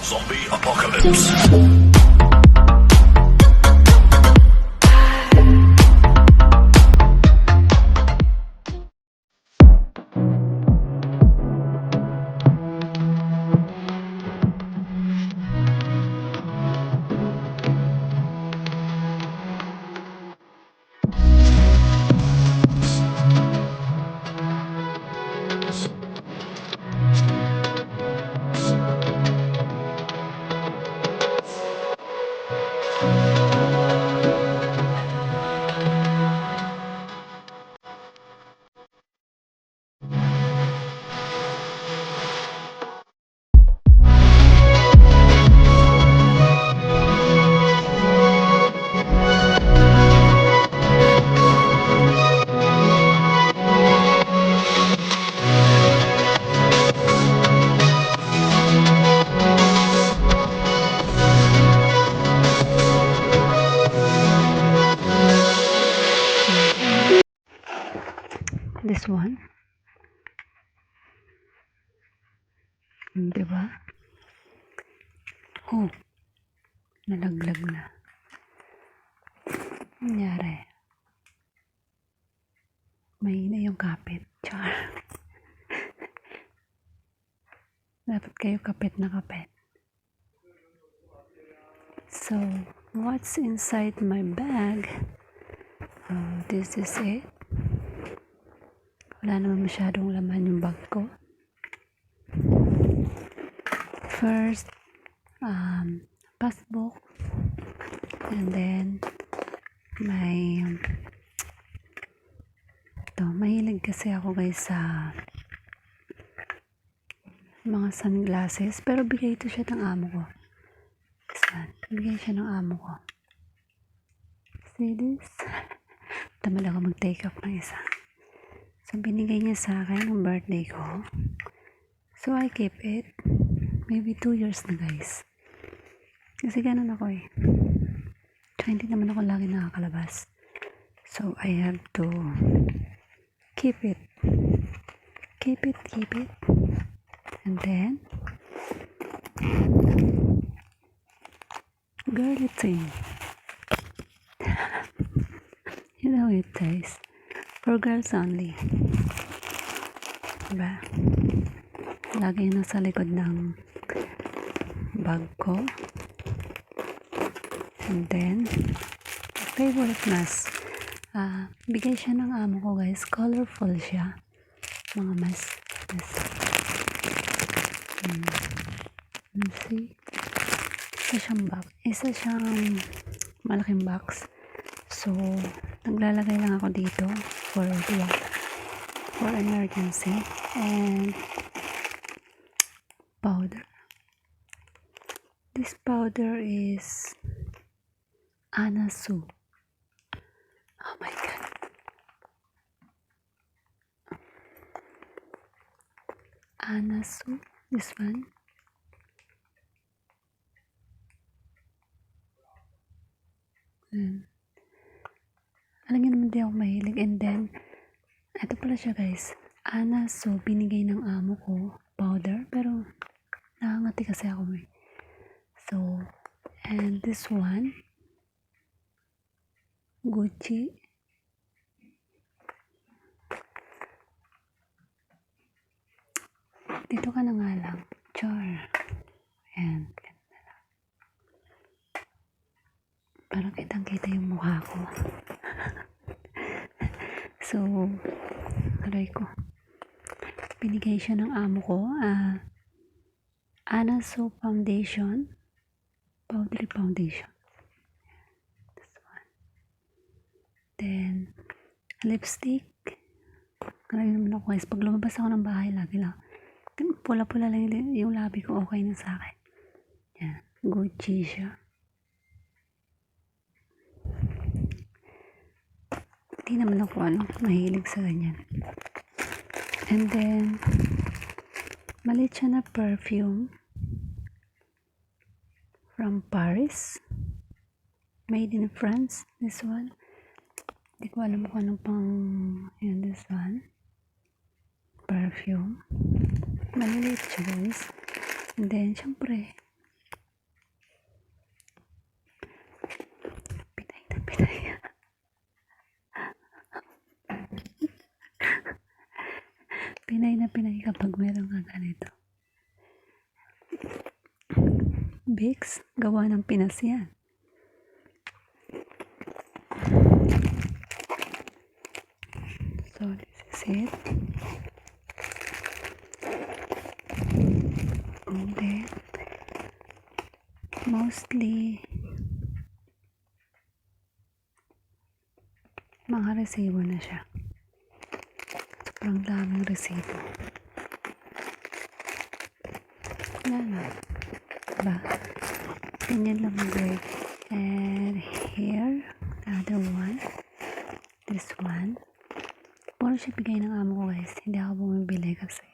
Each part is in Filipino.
Zombie apocalypse. This one, diba? Oh, nalaglag na. Nangyari. Mahina yung kapit. Char. Dapat kayo kapit na kapit. So, what's inside my bag? This is it. Wala naman masyadong laman yung bag ko. First, passbook. And then, mahilig kasi ako guys sa mga sunglasses. Pero bigay ito siya ng amo ko. This one. Bigay siya ng amo ko. See this? Tamad ako mag-take up ng isa. So, binigay niya sa akin ng birthday ko. So, I keep it. Maybe 2 years na guys. Kasi ganun ako eh. Tsaka hindi naman ako lagi nakakalabas. So, I have to keep it. Keep it. And then, girly thing. You know it guys. For girls only. Diba? Lagi yun nasa likod ng bag ko. And then, favorite mask. Bigay siya ng amo ko guys. Colorful siya. Mga mask. Let's see. Isa siyang malaking box. So, naglalagay lang ako dito for emergency. And powder. This powder is Anasu. Oh my god. Anasu. This one. Alam niyo naman di ako mahilig. And then, ito pala siya guys. Anasu. Binigay ng amo ko. Powder. Pero, nakangati kasi ako eh. So, and this one. Gucci. Dito ka na nga lang. Char. And, parang kitang-kita yung mukha ko. So, aray ko. Binigay siya ng amo ko. Anasu Foundation. Powdery foundation. This one. Then, lipstick. Aray naman ako guys. Pag lumabas ako ng bahay, lagi lang. Pula-pula lang yung labi ko. Okay na sa akin. Yan. Gucci siya. Hindi naman ako mahilig sa ganyan. And then, maliit siya na perfume from Paris. Made in France. This one. Hindi ko alam kung anong pang yan, this one. Perfume. Maliliit siya guys. And then, syempre, Vicks, gawa ng Pinas yan. So this is it. And then mostly mga resibo na siya. Sobrang daming resibo. Wala na. Diba? Ganyan lang mag-work. And here, the other one. This one. Puro siya bigay ng amo ko guys. Hindi ako bumibili kasi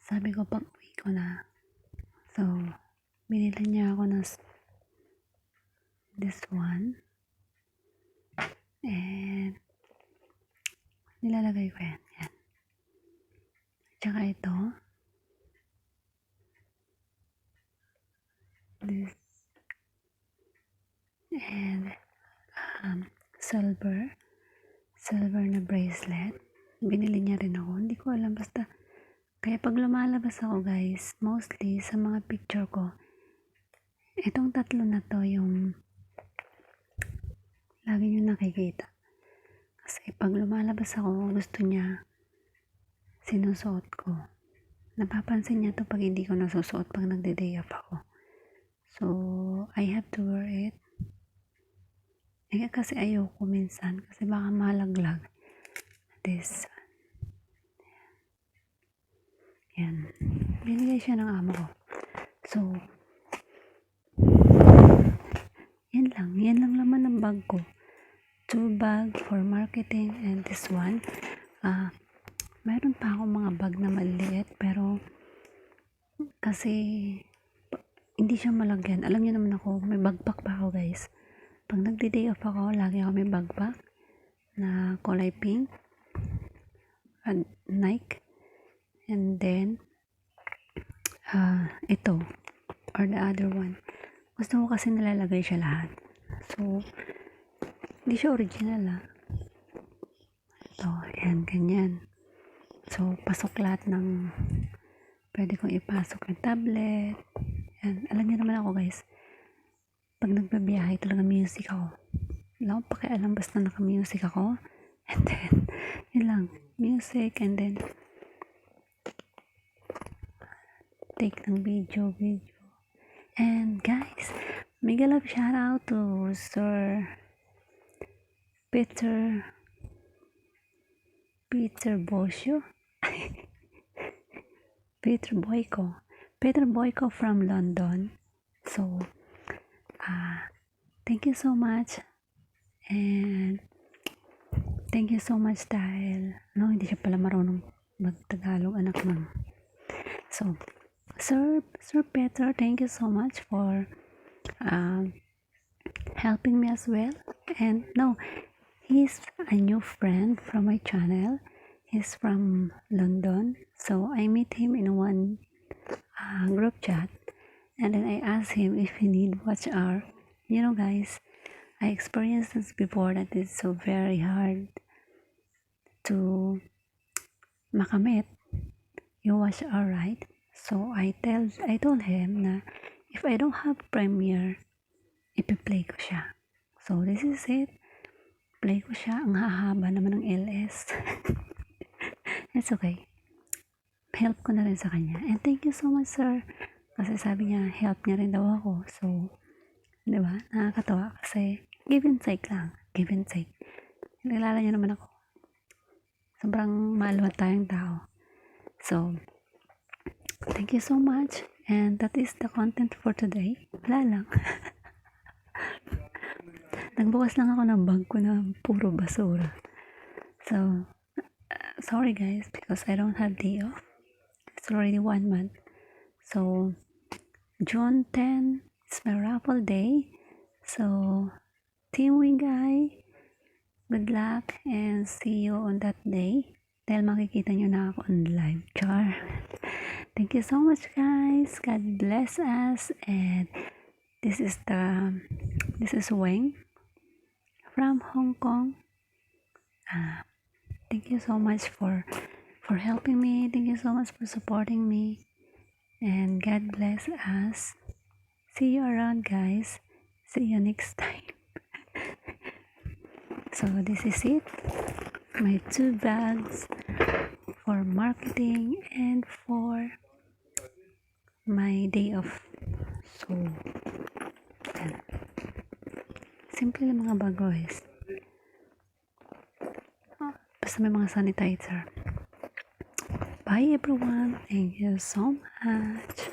sabi ko pag uwi ko na. So, binili niya ako ng this one. And nilalagay ko yan. Yan. Tsaka ito. This. And silver na bracelet. Binili niya rin ako. Hindi ko alam. Basta, kaya pag lumalabas ako guys, mostly sa mga picture ko, itong tatlo na to yung lagi nyo nakikita. Kasi pag lumalabas ako, gusto niya sinusuot ko. Napapansin niya to pag hindi ko nasusuot pag nagde-day off ako. So, I have to wear it. Kasi ayoko minsan. Kasi baka malaglag. This. Yan. Binigay siya ng amo ko. So, yan lang laman ng bag ko. 2 bag for marketing and this one. Mayroon pa akong mga bag na maliit pero kasi hindi siya malagyan. Alam niyo naman ako, may backpack pa ako guys. Pag nagde-day off ako, lagi ako may backpack na kulay pink and Nike. And then ito or the other one. Gusto ko kasi nalalagay siya lahat. So, hindi siya original Ito, ayan, ganyan. So, pasok lahat ng pwede kong ipasok yung tablet. Yan. Alam niyo naman ako guys, pag nagbabiyahe talaga music ako. Wala akong pakialam basta naka-music ako. And then, yun lang, music and then take ng video. And guys, mega love shout out to Sir Peter Bosio. Peter Boyko from London. So, thank you so much. And thank you so much dahil hindi siya pala marunong mag-Tagalog anak ng. So, Sir Peter, thank you so much for helping me as well. And he's a new friend from my channel. He's from London. So I met him in one group chat. And then I asked him if he need watch hour. Guys, I experienced this before that it's so very hard to makamit yung watch hour, right? So I told him na if I don't have Premiere, ipi-play ko siya. So this is it. Play ko siya. Ang hahaba naman ng LS. It's okay. Help ko na rin sa kanya. And thank you so much, sir. Kasi sabi niya, help niya rin daw ako. So, di ba? Nakakatawa kasi give and take lang. Give and take. Nilala niya naman ako. Sobrang maluwat tayong tao. So, thank you so much. And that is the content for today. Wala lang. Nagbukas lang ako ng bag ko na puro basura. So, sorry guys because I don't have day off. It's already 1 month. So, June 10 is my raffle day. So, Team Wingay, good luck and see you on that day. Dahil makikita nyo na ako on live. Char. Thank you so much guys. God bless us. And this is Weng from Hong Kong. Thank you so much for helping me. Thank you so much for supporting me. And God bless us. See you around, guys. See you next time. So this is it. My 2 bags for marketing and for my day off. So, yan. Simple lang mga bag, guys. Basta may mga sanitizer. Bye everyone. Thank you so much.